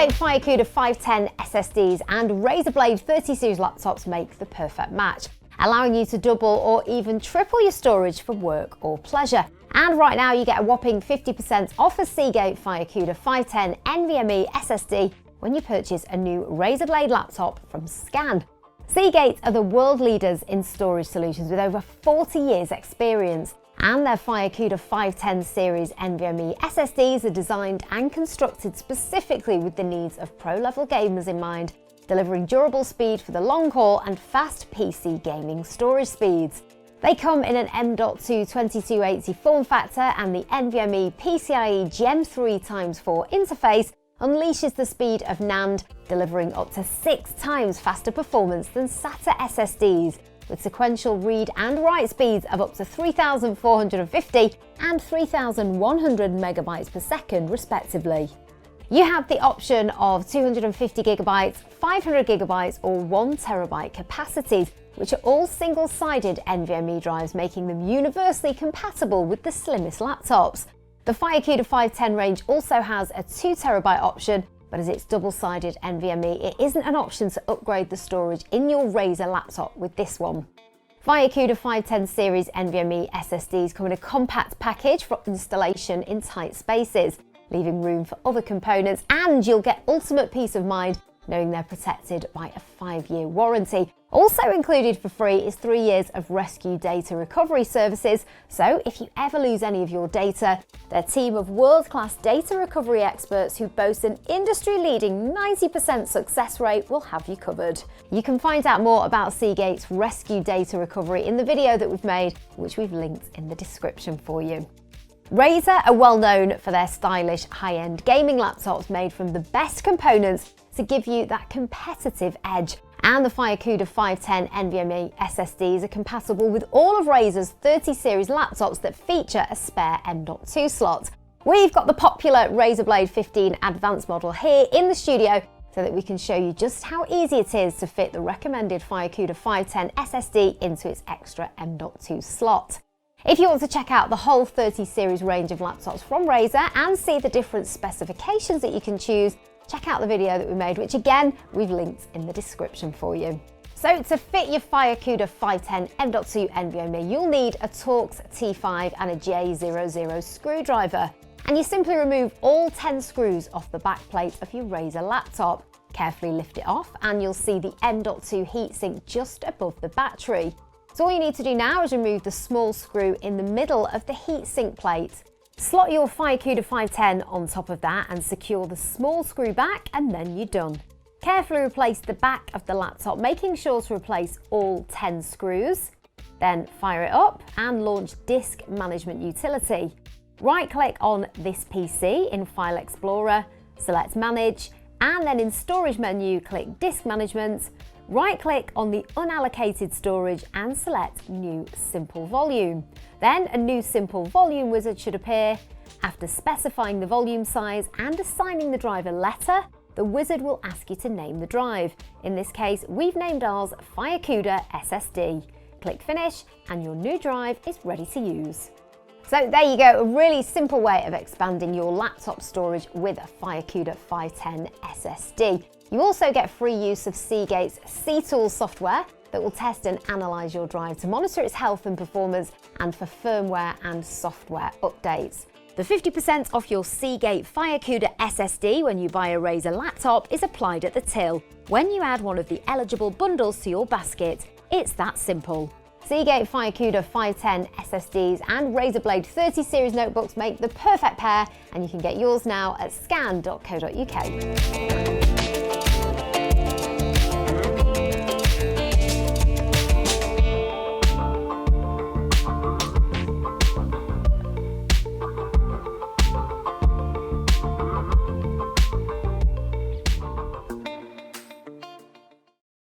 Seagate FireCuda 510 SSDs and Razer Blade 30 series laptops make the perfect match, allowing you to double or even triple your storage for work or pleasure. And right now you get a whopping 50% off a Seagate FireCuda 510 NVMe SSD when you purchase a new Razer Blade laptop from Scan. Seagate are the world leaders in storage solutions with over 40 years experience, and their FireCuda 510 series NVMe SSDs are designed and constructed specifically with the needs of pro-level gamers in mind, delivering durable speed for the long haul and fast PC gaming storage speeds. They come in an M.2 2280 form factor, and the NVMe PCIe Gen 3x4 interface unleashes the speed of NAND, delivering up to 6 times faster performance than SATA SSDs, with sequential read and write speeds of up to 3,450 and 3,100 megabytes per second, respectively. You have the option of 250 gigabytes, 500 gigabytes, or 1 terabyte capacities, which are all single-sided NVMe drives, making them universally compatible with the slimmest laptops. The FireCuda 510 range also has a 2 terabyte option, but as it's double-sided NVMe, it isn't an option to upgrade the storage in your Razer laptop with this one. FireCuda 510 series NVMe SSDs come in a compact package for installation in tight spaces, leaving room for other components, and you'll get ultimate peace of mind knowing they're protected by a 5-year warranty. Also included for free is 3 years of rescue data recovery services, so if you ever lose any of your data, their team of world-class data recovery experts who boast an industry-leading 90% success rate will have you covered. You can find out more about Seagate's rescue data recovery in the video that we've made, which we've linked in the description for you. Razer are well known for their stylish high-end gaming laptops made from the best components to give you that competitive edge. And the FireCuda 510 NVMe SSDs are compatible with all of Razer's 30 series laptops that feature a spare M.2 slot. We've got the popular Razer Blade 15 Advanced model here in the studio so that we can show you just how easy it is to fit the recommended FireCuda 510 SSD into its extra M.2 slot. If you want to check out the whole 30 series range of laptops from Razer and see the different specifications that you can choose, check out the video that we made, which again, we've linked in the description for you. So to fit your FireCuda 510 M.2 NVMe, you'll need a Torx T5 and a J00 screwdriver. And you simply remove all 10 screws off the back plate of your Razer laptop. Carefully lift it off and you'll see the M.2 heatsink just above the battery. So all you need to do now is remove the small screw in the middle of the heatsink plate. Slot your FireCuda 510 on top of that and secure the small screw back, and then you're done. Carefully replace the back of the laptop, making sure to replace all 10 screws. Then fire it up and launch Disk Management Utility. Right-click on this PC in File Explorer, select Manage, and then in Storage menu, click Disk Management. Right-click on the unallocated storage and select New Simple Volume. Then a new Simple Volume wizard should appear. After specifying the volume size and assigning the drive a letter, the wizard will ask you to name the drive. In this case, we've named ours FireCuda SSD. Click Finish and your new drive is ready to use. So there you go, a really simple way of expanding your laptop storage with a FireCuda 510 SSD. You also get free use of Seagate's C-Tools software that will test and analyse your drive to monitor its health and performance, and for firmware and software updates. The 50% off your Seagate FireCuda SSD when you buy a Razer laptop is applied at the till when you add one of the eligible bundles to your basket. It's that simple. Seagate FireCuda 510 SSDs and Razer Blade 30 series notebooks make the perfect pair, and you can get yours now at scan.co.uk.